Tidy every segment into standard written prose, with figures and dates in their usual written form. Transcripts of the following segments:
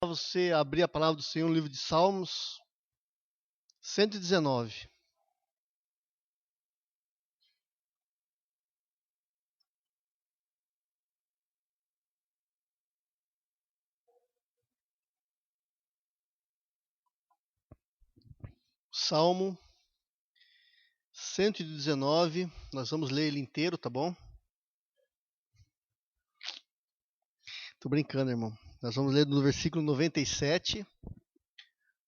Você abrir a palavra do Senhor no livro de Salmos 119. Salmo 119, nós vamos ler ele inteiro, tá bom? Tô brincando, irmão. Nós vamos ler do versículo 97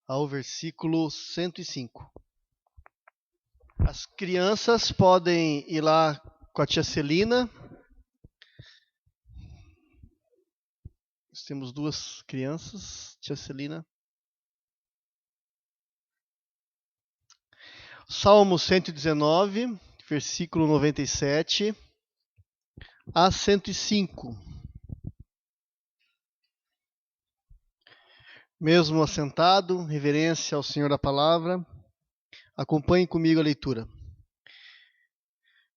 ao versículo 105. As crianças podem ir lá com a tia Celina. Nós temos duas crianças, tia Celina. Salmo 119, versículo 97 a 105. Mesmo assentado, reverência ao Senhor da palavra, acompanhe comigo a leitura.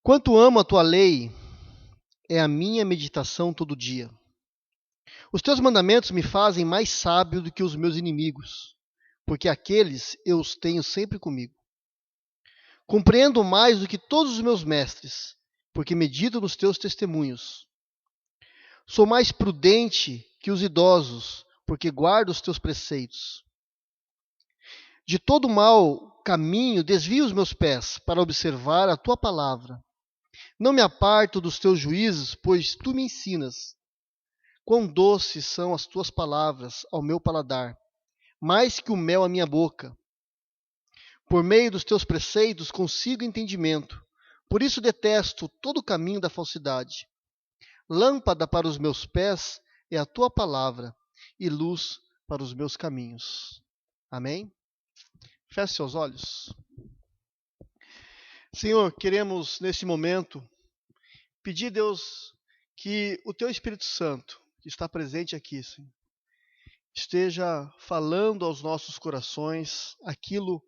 Quanto amo a tua lei, é a minha meditação todo dia. Os teus mandamentos me fazem mais sábio do que os meus inimigos, porque aqueles eu os tenho sempre comigo. Compreendo mais do que todos os meus mestres, porque medito nos teus testemunhos. Sou mais prudente que os idosos, porque guardo os teus preceitos. De todo mal caminho desvio os meus pés para observar a tua palavra. Não me aparto dos teus juízos, pois tu me ensinas. Quão doces são as tuas palavras ao meu paladar, mais que o mel à minha boca. Por meio dos teus preceitos consigo entendimento, por isso detesto todo o caminho da falsidade. Lâmpada para os meus pés é a tua palavra, e luz para os meus caminhos. Amém? Feche seus olhos. Senhor, queremos nesse momento pedir, Deus, que o teu Espírito Santo, que está presente aqui, Senhor, esteja falando aos nossos corações aquilo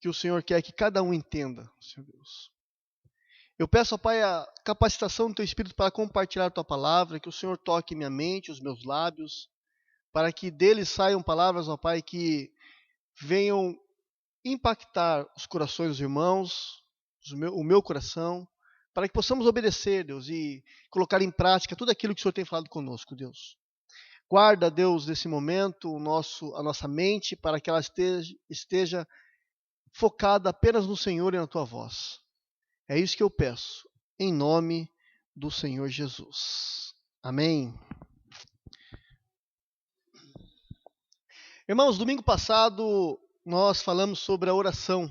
que o Senhor quer que cada um entenda, Senhor Deus. Eu peço, ó Pai, a capacitação do teu Espírito para compartilhar a tua palavra, que o Senhor toque minha mente, os meus lábios, para que deles saiam palavras, ó Pai, que venham impactar os corações dos irmãos, o meu coração, para que possamos obedecer, Deus, e colocar em prática tudo aquilo que o Senhor tem falado conosco, Deus. Guarda, Deus, nesse momento, a nossa mente, para que ela esteja focada apenas no Senhor e na tua voz. É isso que eu peço, em nome do Senhor Jesus. Amém. Irmãos, domingo passado nós falamos sobre a oração,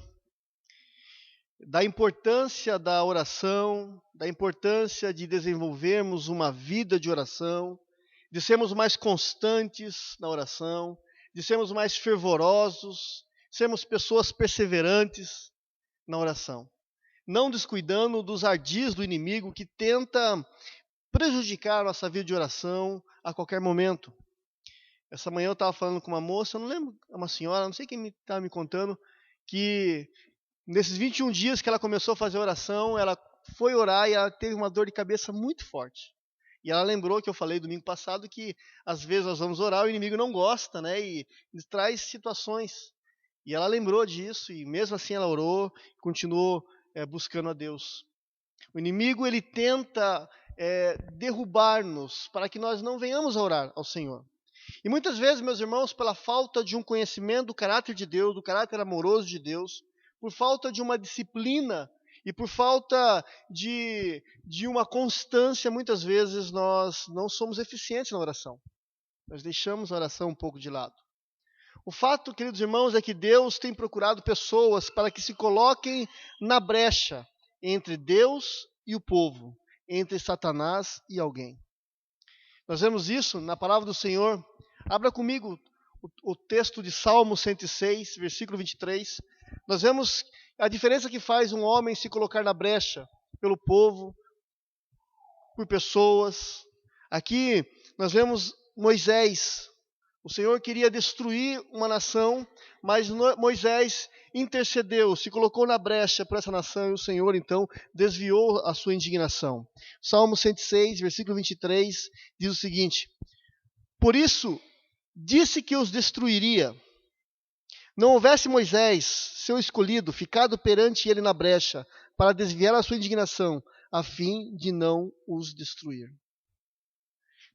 da importância da oração, da importância de desenvolvermos uma vida de oração, de sermos mais constantes na oração, de sermos mais fervorosos, sermos pessoas perseverantes na oração, não descuidando dos ardis do inimigo que tenta prejudicar a nossa vida de oração a qualquer momento. Essa manhã eu estava falando com uma moça, eu não lembro, uma senhora, não sei quem estava me contando, que nesses 21 dias que ela começou a fazer oração, ela foi orar e ela teve uma dor de cabeça muito forte. E ela lembrou que eu falei domingo passado que às vezes nós vamos orar, o inimigo não gosta, né? E traz situações. E ela lembrou disso e mesmo assim ela orou, continuou buscando a Deus. O inimigo ele tenta derrubar-nos para que nós não venhamos a orar ao Senhor. E muitas vezes, meus irmãos, pela falta de um conhecimento do caráter de Deus, do caráter amoroso de Deus, por falta de uma disciplina e por falta de uma constância, muitas vezes nós não somos eficientes na oração. Nós deixamos a oração um pouco de lado. O fato, queridos irmãos, é que Deus tem procurado pessoas para que se coloquem na brecha entre Deus e o povo, entre Satanás e alguém. Nós vemos isso na palavra do Senhor. Abra comigo o texto de Salmo 106, versículo 23. Nós vemos a diferença que faz um homem se colocar na brecha pelo povo, por pessoas. Aqui nós vemos Moisés. O Senhor queria destruir uma nação, mas Moisés intercedeu, se colocou na brecha para essa nação e o Senhor então desviou a sua indignação. Salmo 106, versículo 23 diz o seguinte: Por isso disse que os destruiria. Não houvesse Moisés, seu escolhido, ficado perante ele na brecha, para desviar a sua indignação, a fim de não os destruir.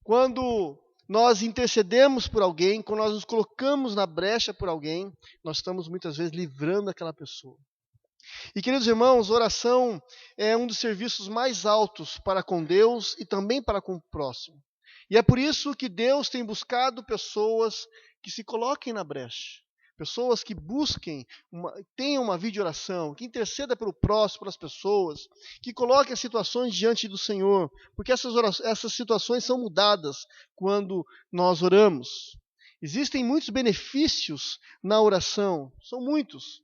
Quando nós intercedemos por alguém, quando nós nos colocamos na brecha por alguém, nós estamos muitas vezes livrando aquela pessoa. E, queridos irmãos, oração é um dos serviços mais altos para com Deus e também para com o próximo. E é por isso que Deus tem buscado pessoas que se coloquem na brecha. Pessoas que busquem, tenham uma vida de oração, que interceda pelo próximo, pelas pessoas, que coloquem as situações diante do Senhor, porque essas situações são mudadas quando nós oramos. Existem muitos benefícios na oração, são muitos.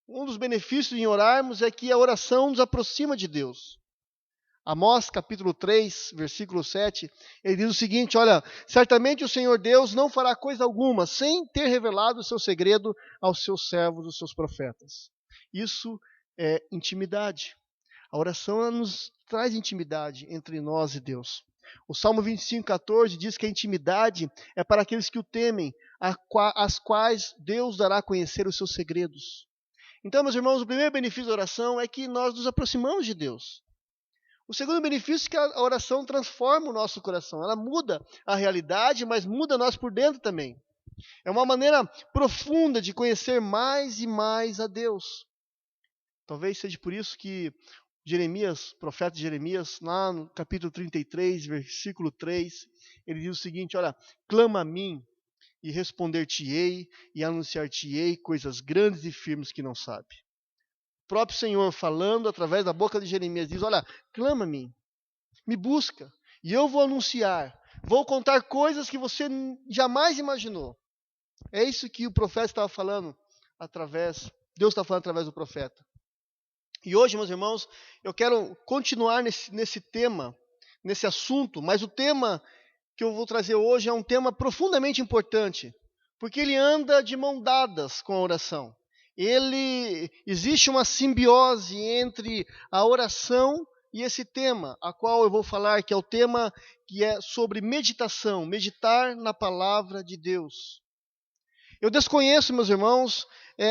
Um dos benefícios em orarmos é que a oração nos aproxima de Deus. Amós capítulo 3, versículo 7, ele diz o seguinte, olha, certamente o Senhor Deus não fará coisa alguma sem ter revelado o seu segredo aos seus servos, os seus profetas. Isso é intimidade. A oração ela nos traz intimidade entre nós e Deus. O Salmo 25:14 diz que a intimidade é para aqueles que o temem, às quais Deus dará a conhecer os seus segredos. Então, meus irmãos, o primeiro benefício da oração é que nós nos aproximamos de Deus. O segundo benefício é que a oração transforma o nosso coração. Ela muda a realidade, mas muda nós por dentro também. É uma maneira profunda de conhecer mais e mais a Deus. Talvez seja por isso que Jeremias, profeta Jeremias, lá no capítulo 33, versículo 3, ele diz o seguinte, olha, clama a mim e responder-te-ei e anunciar-te-ei coisas grandes e firmes que não sabe. O próprio Senhor falando através da boca de Jeremias diz, olha, clama a mim, me busca e eu vou anunciar, vou contar coisas que você jamais imaginou. É isso que o profeta estava falando Deus está falando através do profeta. E hoje, meus irmãos, eu quero continuar nesse tema, nesse assunto, mas o tema que eu vou trazer hoje é um tema profundamente importante, porque ele anda de mão dadas com a oração. Existe uma simbiose entre a oração e esse tema, a qual eu vou falar, que é o tema que é sobre meditação, meditar na palavra de Deus. Eu desconheço, meus irmãos,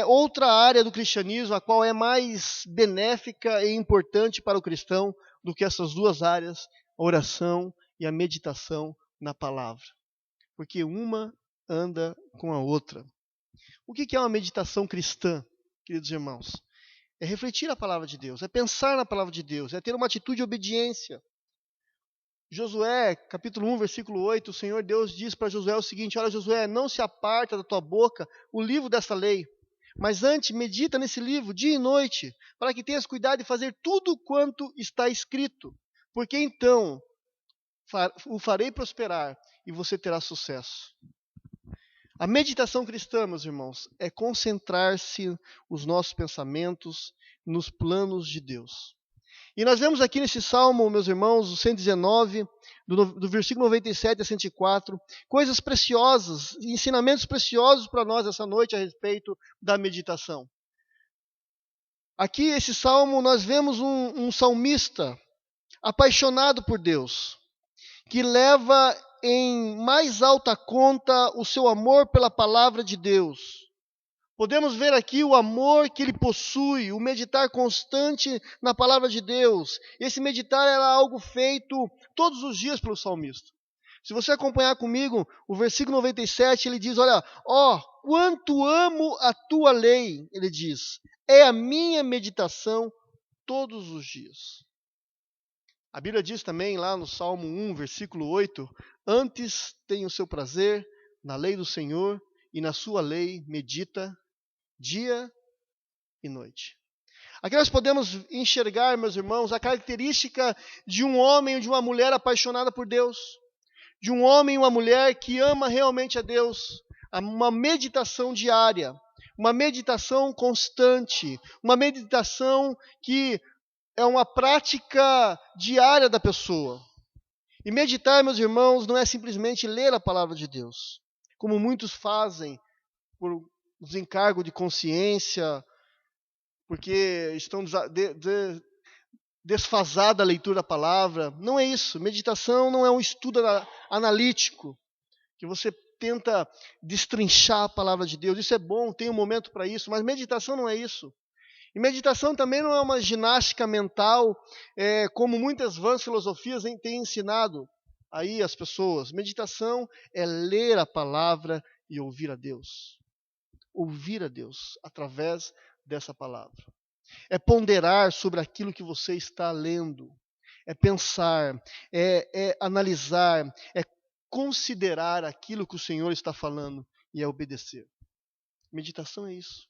outra área do cristianismo, a qual é mais benéfica e importante para o cristão do que essas duas áreas, a oração e a meditação na palavra. Porque uma anda com a outra. O que é uma meditação cristã, queridos irmãos? É refletir a palavra de Deus, é pensar na palavra de Deus, é ter uma atitude de obediência. Josué, capítulo 1, versículo 8, o Senhor Deus diz para Josué o seguinte, olha Josué, não se aparta da tua boca o livro desta lei, mas antes medita nesse livro dia e noite, para que tenhas cuidado de fazer tudo quanto está escrito, porque então o farei prosperar e você terá sucesso. A meditação cristã, meus irmãos, é concentrar-se os nossos pensamentos nos planos de Deus. E nós vemos aqui nesse salmo, meus irmãos, o 119, do versículo 97 a 104, coisas preciosas, ensinamentos preciosos para nós essa noite a respeito da meditação. Aqui, esse salmo, nós vemos um salmista apaixonado por Deus, que leva em mais alta conta o seu amor pela palavra de Deus. Podemos ver aqui o amor que ele possui, o meditar constante na palavra de Deus. Esse meditar era algo feito todos os dias pelo salmista. Se você acompanhar comigo, o versículo 97, ele diz, olha, quanto amo a tua lei, ele diz, é a minha meditação todos os dias. A Bíblia diz também lá no Salmo 1, versículo 8, antes tem o seu prazer na lei do Senhor e na sua lei medita dia e noite. Aqui nós podemos enxergar, meus irmãos, a característica de um homem ou de uma mulher apaixonada por Deus, de um homem e uma mulher que ama realmente a Deus, uma meditação diária, uma meditação constante, uma meditação que é uma prática diária da pessoa. E meditar, meus irmãos, não é simplesmente ler a palavra de Deus, como muitos fazem por desencargo de consciência, porque estão desfasados da leitura da palavra. Não é isso. Meditação não é um estudo analítico, que você tenta destrinchar a palavra de Deus. Isso é bom, tem um momento para isso, mas meditação não é isso. E meditação também não é uma ginástica mental, como muitas vãs filosofias têm ensinado aí as pessoas. Meditação é ler a palavra e ouvir a Deus. Ouvir a Deus através dessa palavra. É ponderar sobre aquilo que você está lendo. É pensar, é analisar, é considerar aquilo que o Senhor está falando e é obedecer. Meditação é isso.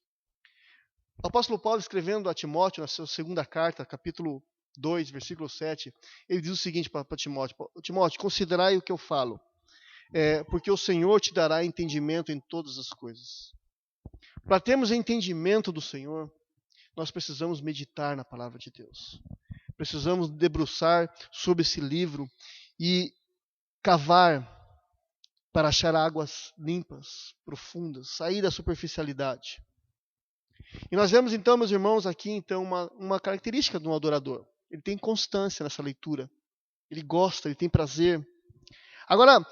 O apóstolo Paulo, escrevendo a Timóteo, na sua segunda carta, capítulo 2, versículo 7, ele diz o seguinte para Timóteo: Timóteo, considerai o que eu falo, porque o Senhor te dará entendimento em todas as coisas. Para termos entendimento do Senhor, nós precisamos meditar na palavra de Deus. Precisamos debruçar sobre esse livro e cavar para achar águas limpas, profundas, sair da superficialidade. E nós vemos então, meus irmãos, aqui então uma característica de um adorador. Ele tem constância nessa leitura. Ele gosta, ele tem prazer. Agora,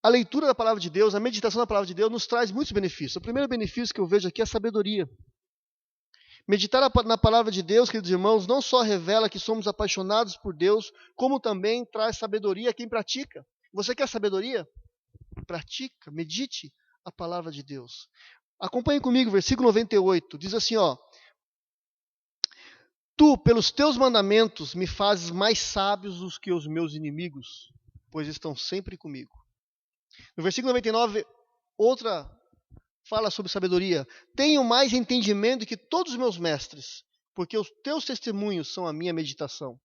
a leitura da palavra de Deus, a meditação da palavra de Deus nos traz muitos benefícios. O primeiro benefício que eu vejo aqui é a sabedoria. Meditar na palavra de Deus, queridos irmãos, não só revela que somos apaixonados por Deus, como também traz sabedoria a quem pratica. Você quer sabedoria? Pratica, medite a palavra de Deus. Acompanhe comigo, versículo 98, diz assim, Tu, pelos teus mandamentos, me fazes mais sábios do que os meus inimigos, pois estão sempre comigo. No versículo 99, outra fala sobre sabedoria. Tenho mais entendimento que todos os meus mestres, porque os teus testemunhos são a minha meditação.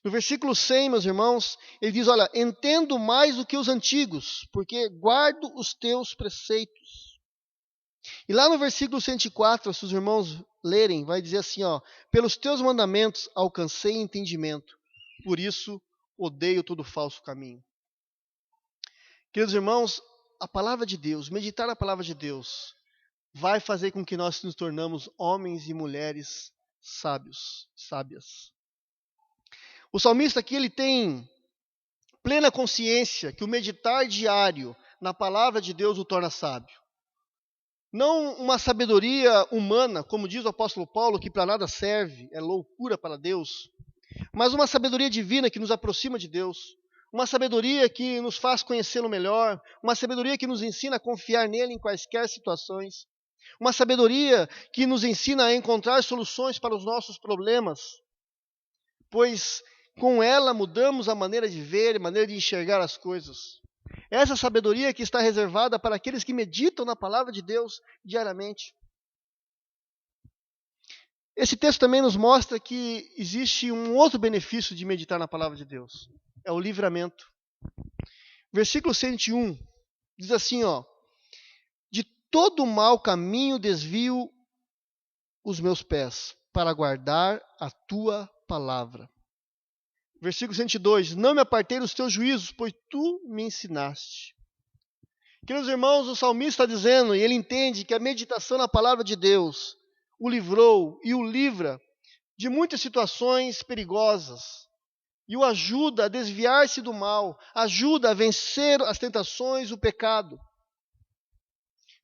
No versículo 100, meus irmãos, ele diz, olha, entendo mais do que os antigos, porque guardo os teus preceitos. E lá no versículo 104, se os irmãos lerem, vai dizer assim, pelos teus mandamentos alcancei entendimento, por isso odeio todo falso caminho. Queridos irmãos, a palavra de Deus, meditar a palavra de Deus, vai fazer com que nós nos tornamos homens e mulheres sábios, sábias. O salmista aqui, ele tem plena consciência que o meditar diário na palavra de Deus o torna sábio. Não uma sabedoria humana, como diz o apóstolo Paulo, que para nada serve, é loucura para Deus, mas uma sabedoria divina que nos aproxima de Deus, uma sabedoria que nos faz conhecê-lo melhor, uma sabedoria que nos ensina a confiar nele em quaisquer situações, uma sabedoria que nos ensina a encontrar soluções para os nossos problemas, pois com ela mudamos a maneira de ver, a maneira de enxergar as coisas. Essa sabedoria que está reservada para aqueles que meditam na palavra de Deus diariamente. Esse texto também nos mostra que existe um outro benefício de meditar na palavra de Deus. É o livramento. Versículo 101 diz assim, de todo mau caminho desvio os meus pés para guardar a tua palavra. Versículo 102, não me apartei dos teus juízos, pois tu me ensinaste. Queridos irmãos, o salmista está dizendo, e ele entende que a meditação na palavra de Deus o livrou e o livra de muitas situações perigosas e o ajuda a desviar-se do mal, ajuda a vencer as tentações, o pecado.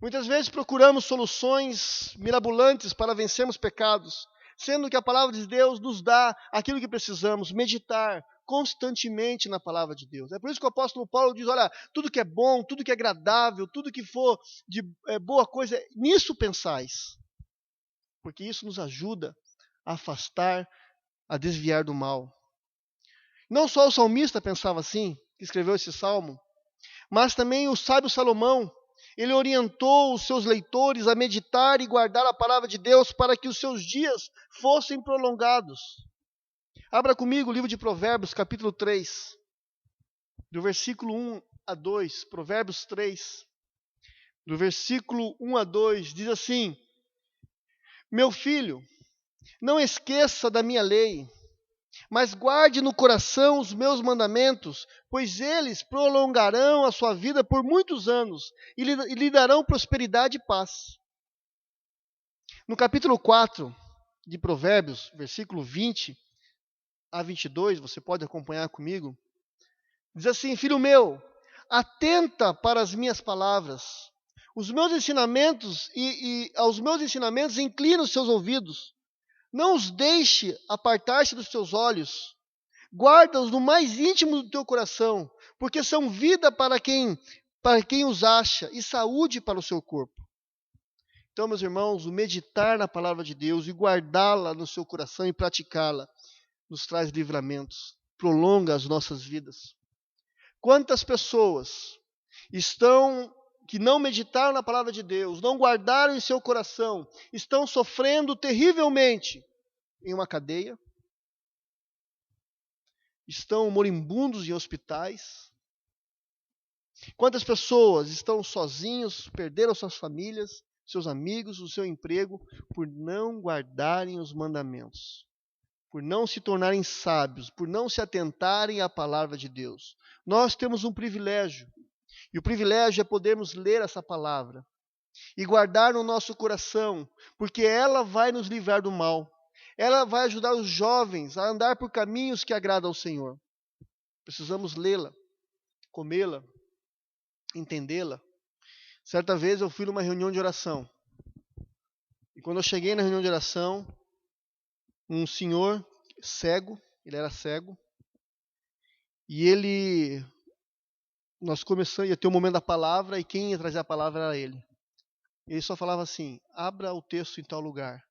Muitas vezes procuramos soluções mirabolantes para vencermos pecados, sendo que a palavra de Deus nos dá aquilo que precisamos, meditar constantemente na palavra de Deus. É por isso que o apóstolo Paulo diz, olha, tudo que é bom, tudo que é agradável, tudo que for de boa coisa, nisso pensais. Porque isso nos ajuda a afastar, a desviar do mal. Não só o salmista pensava assim, que escreveu esse salmo, mas também o sábio Salomão, ele orientou os seus leitores a meditar e guardar a palavra de Deus para que os seus dias fossem prolongados. Abra comigo o livro de Provérbios, capítulo 3, do versículo 1 a 2. Provérbios 3, do versículo 1 a 2, diz assim, meu filho, não esqueça da minha lei, mas guarde no coração os meus mandamentos, pois eles prolongarão a sua vida por muitos anos e lhe darão prosperidade e paz. No capítulo 4 de Provérbios, versículo 20 a 22, você pode acompanhar comigo, diz assim, filho meu, atenta para as minhas palavras. Os meus ensinamentos e aos meus ensinamentos inclina os seus ouvidos. Não os deixe apartar-se dos teus olhos. Guarda-os no mais íntimo do teu coração, porque são vida para quem os acha e saúde para o seu corpo. Então, meus irmãos, o meditar na palavra de Deus e guardá-la no seu coração e praticá-la nos traz livramentos, prolonga as nossas vidas. Quantas pessoas que não meditaram na palavra de Deus, não guardaram em seu coração, estão sofrendo terrivelmente em uma cadeia, estão moribundos em hospitais. Quantas pessoas estão sozinhos, perderam suas famílias, seus amigos, o seu emprego, por não guardarem os mandamentos, por não se tornarem sábios, por não se atentarem à palavra de Deus. Nós temos um privilégio, e o privilégio é podermos ler essa palavra e guardar no nosso coração, porque ela vai nos livrar do mal. Ela vai ajudar os jovens a andar por caminhos que agradam ao Senhor. Precisamos lê-la, comê-la, entendê-la. Certa vez eu fui numa reunião de oração. E quando eu cheguei na reunião de oração, um senhor cego, ele era cego, e nós começamos, ia ter o momento da palavra, e quem ia trazer a palavra era ele. Ele só falava assim, abra o texto em tal lugar.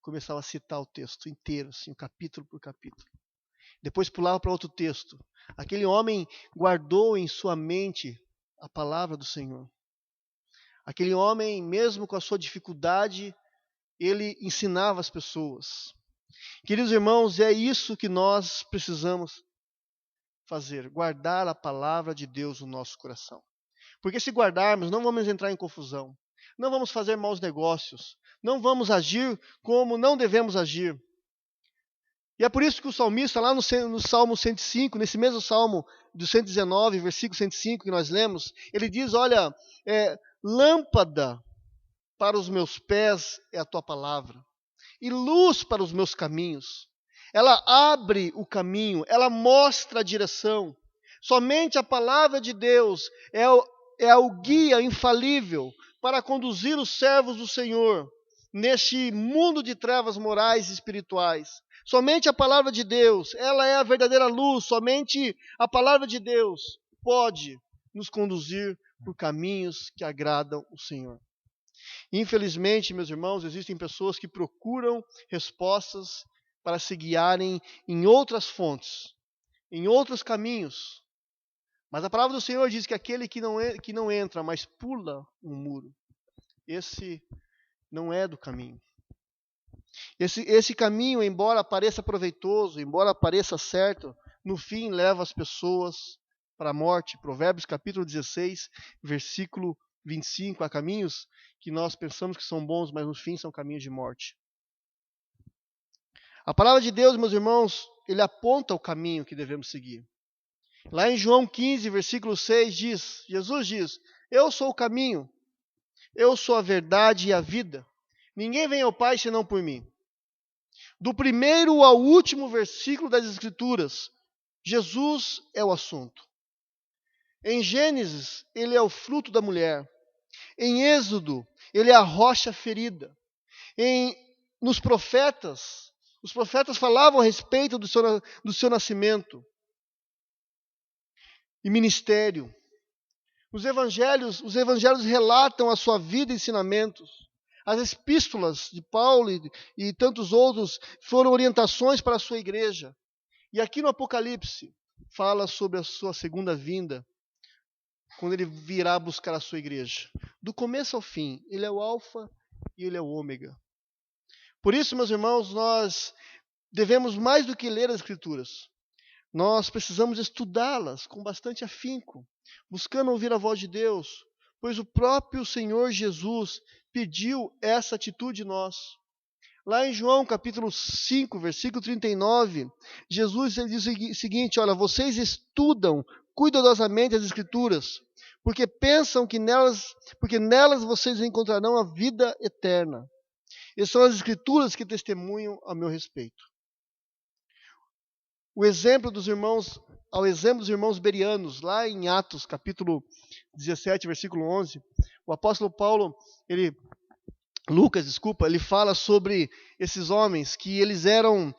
Começava a citar o texto inteiro, assim, capítulo por capítulo. Depois pulava para outro texto. Aquele homem guardou em sua mente a palavra do Senhor. Aquele homem, mesmo com a sua dificuldade, ele ensinava as pessoas. Queridos irmãos, é isso que nós precisamos fazer, guardar a palavra de Deus no nosso coração. Porque se guardarmos, não vamos entrar em confusão, não vamos fazer maus negócios, não vamos agir como não devemos agir. E é por isso que o salmista, lá no Salmo 105, nesse mesmo Salmo do 119, versículo 105 que nós lemos, ele diz, olha, lâmpada para os meus pés é a tua palavra, e luz para os meus caminhos. Ela abre o caminho, ela mostra a direção. Somente a palavra de Deus é o guia infalível para conduzir os servos do Senhor neste mundo de trevas morais e espirituais. Somente a palavra de Deus, ela é a verdadeira luz. Somente a palavra de Deus pode nos conduzir por caminhos que agradam o Senhor. Infelizmente, meus irmãos, existem pessoas que procuram respostas para se guiarem em outras fontes, em outros caminhos. Mas a palavra do Senhor diz que aquele que não entra, mas pula um muro, esse não é do caminho. Esse caminho, embora pareça proveitoso, embora pareça certo, no fim leva as pessoas para a morte. Provérbios capítulo 16, versículo 25, há caminhos que nós pensamos que são bons, mas no fim são caminhos de morte. A palavra de Deus, meus irmãos, ele aponta o caminho que devemos seguir. Lá em João 15, versículo 6, Jesus diz, eu sou o caminho, eu sou a verdade e a vida. Ninguém vem ao Pai senão por mim. Do primeiro ao último versículo das Escrituras, Jesus é o assunto. Em Gênesis, ele é o fruto da mulher. Em Êxodo, ele é a rocha ferida. Nos profetas, os profetas falavam a respeito do seu nascimento e ministério. Os evangelhos relatam a sua vida e ensinamentos. As epístolas de Paulo e tantos outros foram orientações para a sua igreja. E aqui no Apocalipse fala sobre a sua segunda vinda, quando ele virá buscar a sua igreja. Do começo ao fim, ele é o alfa e ele é o ômega. Por isso, meus irmãos, nós devemos mais do que ler as Escrituras. Nós precisamos estudá-las com bastante afinco, buscando ouvir a voz de Deus, pois o próprio Senhor Jesus pediu essa atitude de nós. Lá em João capítulo 5, versículo 39, Jesus diz o seguinte, olha, vocês estudam cuidadosamente as Escrituras, porque pensam que nelas vocês encontrarão a vida eterna. E são as Escrituras que testemunham a meu respeito. O exemplo dos irmãos ao exemplo dos irmãos bereanos, lá em Atos, capítulo 17, versículo 11, o apóstolo Paulo, Lucas, ele fala sobre esses homens, que eles eram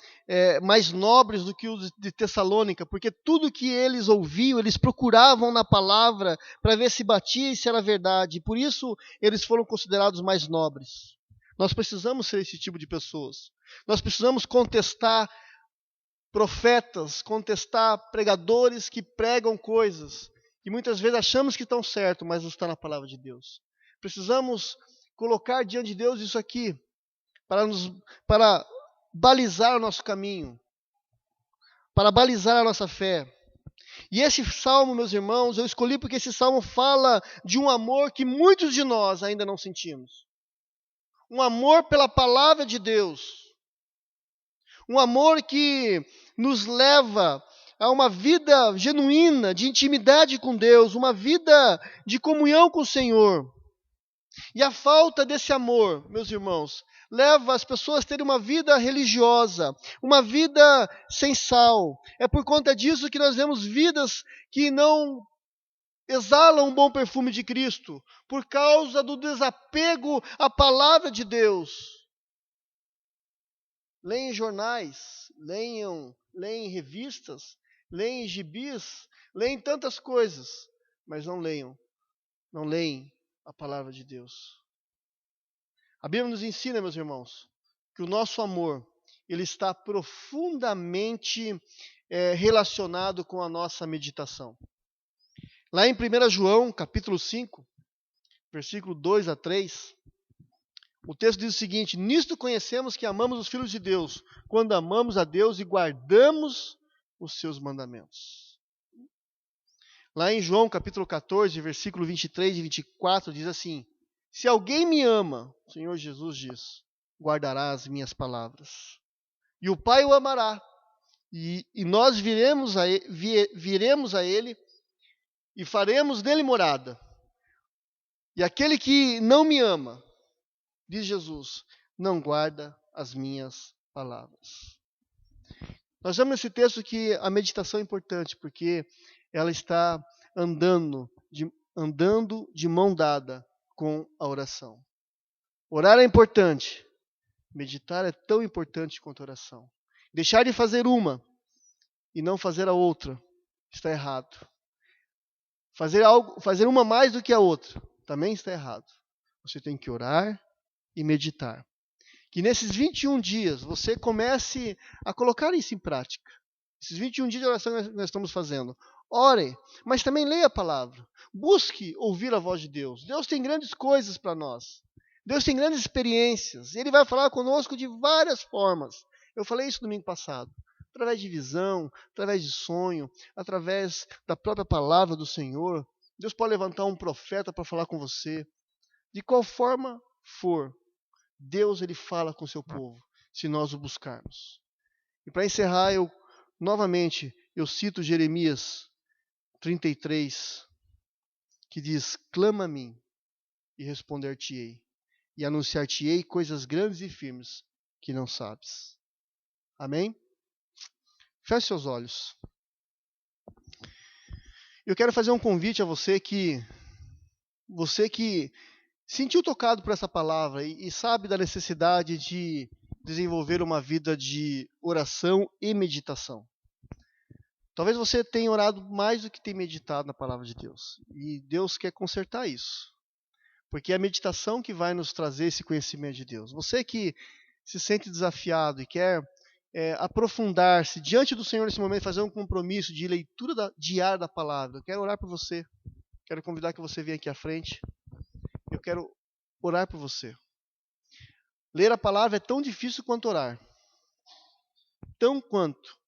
mais nobres do que os de Tessalônica, porque tudo que eles ouviam, eles procuravam na palavra para ver se batia e se era verdade. Por isso, eles foram considerados mais nobres. Nós precisamos ser esse tipo de pessoas. Nós precisamos contestar profetas, contestar pregadores que pregam coisas que muitas vezes achamos que estão certo, mas não está na palavra de Deus. Precisamos colocar diante de Deus isso aqui, para balizar o nosso caminho, para balizar a nossa fé. E esse salmo, meus irmãos, eu escolhi porque esse salmo fala de um amor que muitos de nós ainda não sentimos. Um amor pela palavra de Deus. Um amor que nos leva a uma vida genuína de intimidade com Deus, uma vida de comunhão com o Senhor. E a falta desse amor, meus irmãos, leva as pessoas a terem uma vida religiosa, uma vida sem sal. É por conta disso que nós vemos vidas que não exalam um bom perfume de Cristo, por causa do desapego à palavra de Deus. Leem jornais, leem revistas, leem gibis, leem tantas coisas, mas não leem a palavra de Deus. A Bíblia nos ensina, meus irmãos, que o nosso amor, ele está profundamente relacionado com a nossa meditação. Lá em 1 João, capítulo 5, versículo 2 a 3, o texto diz o seguinte: nisto conhecemos que amamos os filhos de Deus, quando amamos a Deus e guardamos os seus mandamentos. Lá em João, capítulo 14, versículo 23 e 24, diz assim: se alguém me ama, o Senhor Jesus diz, guardará as minhas palavras. E o Pai o amará, e nós viremos a Ele e faremos nele morada. E aquele que não me ama, diz Jesus, não guarda as minhas palavras. Nós vemos nesse texto que a meditação é importante, porque ela está andando de mão dada com a oração. Orar é importante, meditar é tão importante quanto a oração. Deixar de fazer uma e não fazer a outra está errado. Fazer uma mais do que a outra também está errado. Você tem que orar e meditar. Que nesses 21 dias você comece a colocar isso em prática. Esses 21 dias de oração que nós estamos fazendo. Ore, mas também leia a palavra. Busque ouvir a voz de Deus. Deus tem grandes coisas para nós. Deus tem grandes experiências. Ele vai falar conosco de várias formas. Eu falei isso domingo passado. Através de visão, através de sonho, através da própria palavra do Senhor. Deus pode levantar um profeta para falar com você. De qual forma for, Deus ele fala com o seu povo, se nós o buscarmos. E para encerrar, novamente, eu cito Jeremias 33, que diz: clama a mim e responder-te-ei, e anunciar-te-ei coisas grandes e firmes que não sabes. Amém? Feche seus olhos. Eu quero fazer um convite a você que sentiu tocado por essa palavra e sabe da necessidade de desenvolver uma vida de oração e meditação. Talvez você tenha orado mais do que tem meditado na palavra de Deus. E Deus quer consertar isso. Porque é a meditação que vai nos trazer esse conhecimento de Deus. Você que se sente desafiado e quer aprofundar-se diante do Senhor nesse momento, fazer um compromisso de leitura diária da palavra, eu quero orar por você. Quero convidar que você venha aqui à frente. Eu quero orar por você. Ler a palavra é tão difícil quanto orar. Tão quanto.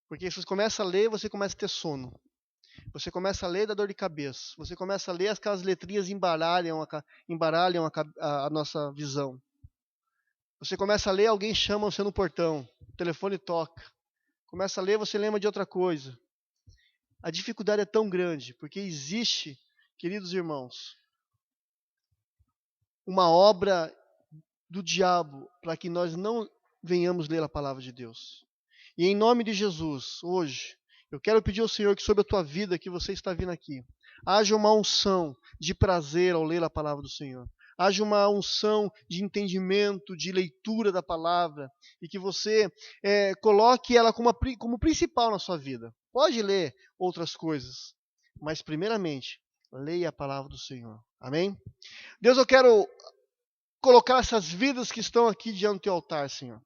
Porque se você começa a ler, você começa a ter sono. Você começa a ler, dá dor de cabeça. Você começa a ler, aquelas letrinhas embaralham a nossa visão. Você começa a ler, alguém chama você no portão. O telefone toca. Começa a ler, você lembra de outra coisa. A dificuldade é tão grande, porque existe, queridos irmãos, uma obra do diabo para que nós não venhamos ler a palavra de Deus. E em nome de Jesus, hoje, Eu quero pedir ao Senhor que sobre a tua vida, que você está vindo aqui, haja uma unção de prazer ao ler a palavra do Senhor. Haja uma unção de entendimento, de leitura da palavra, e que você coloque ela como principal na sua vida. Pode ler outras coisas, mas primeiramente, leia a palavra do Senhor. Amém? Deus, eu quero colocar essas vidas que estão aqui diante do teu altar, Senhor.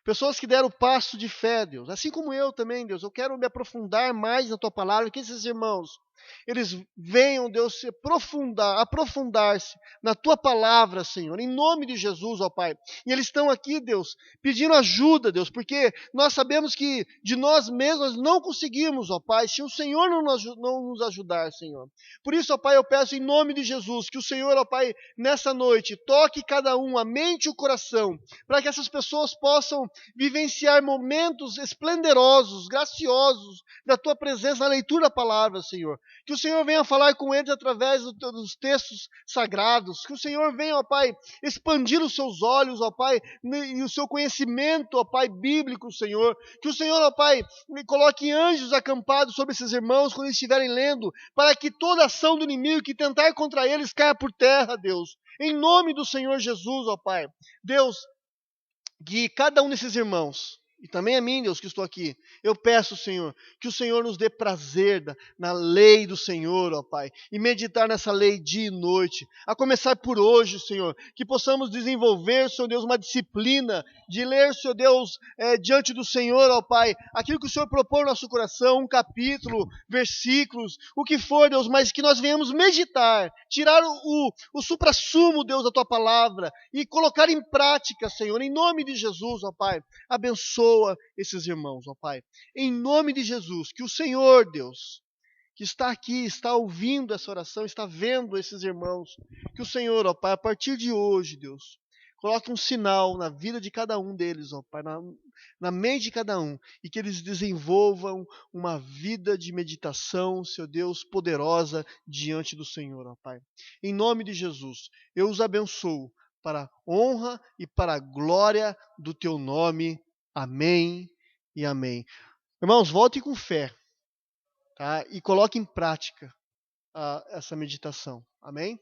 Pessoas que deram o passo de fé, Deus. Assim como eu também, Deus. Eu quero me aprofundar mais na tua palavra, que esses irmãos, eles venham, Deus, se aprofundar-se na tua palavra, Senhor, em nome de Jesus, ó Pai. E eles estão aqui, Deus, pedindo ajuda, Deus, porque nós sabemos que de nós mesmos não conseguimos, ó Pai, se o Senhor não nos ajudar, Senhor. Por isso, ó Pai, eu peço em nome de Jesus, que o Senhor, ó Pai, nessa noite, toque cada um, a mente e o coração, para que essas pessoas possam vivenciar momentos esplendorosos, graciosos da tua presença na leitura da palavra, Senhor. Que o Senhor venha falar com eles através dos textos sagrados. Que o Senhor venha, ó Pai, expandir os seus olhos, ó Pai, e o seu conhecimento, ó Pai, bíblico, Senhor. Que o Senhor, ó Pai, coloque anjos acampados sobre esses irmãos quando eles estiverem lendo, para que toda ação do inimigo que tentar contra eles caia por terra, Deus. Em nome do Senhor Jesus, ó Pai. Deus, guie cada um desses irmãos, e também a mim, Deus, que estou aqui. Eu peço, Senhor, que o Senhor nos dê prazer na lei do Senhor, ó Pai, e meditar nessa lei dia e noite. A começar por hoje, Senhor, que possamos desenvolver, Senhor Deus, uma disciplina de ler, Senhor Deus, diante do Senhor, ó Pai, aquilo que o Senhor propõe no nosso coração, um capítulo, versículos, o que for, Deus, mas que nós venhamos meditar, tirar o suprassumo, Deus, da Tua palavra, e colocar em prática, Senhor, em nome de Jesus, ó Pai. Abençoa esses irmãos, ó Pai. Em nome de Jesus, que o Senhor, Deus, que está aqui, está ouvindo essa oração, está vendo esses irmãos, que o Senhor, ó Pai, a partir de hoje, Deus, coloque um sinal na vida de cada um deles, ó Pai, na mente de cada um, e que eles desenvolvam uma vida de meditação, Seu Deus, poderosa diante do Senhor, ó Pai. Em nome de Jesus, eu os abençoo para a honra e para a glória do Teu nome. Amém e amém. Irmãos, voltem com fé, tá? E coloquem em prática essa meditação. Amém?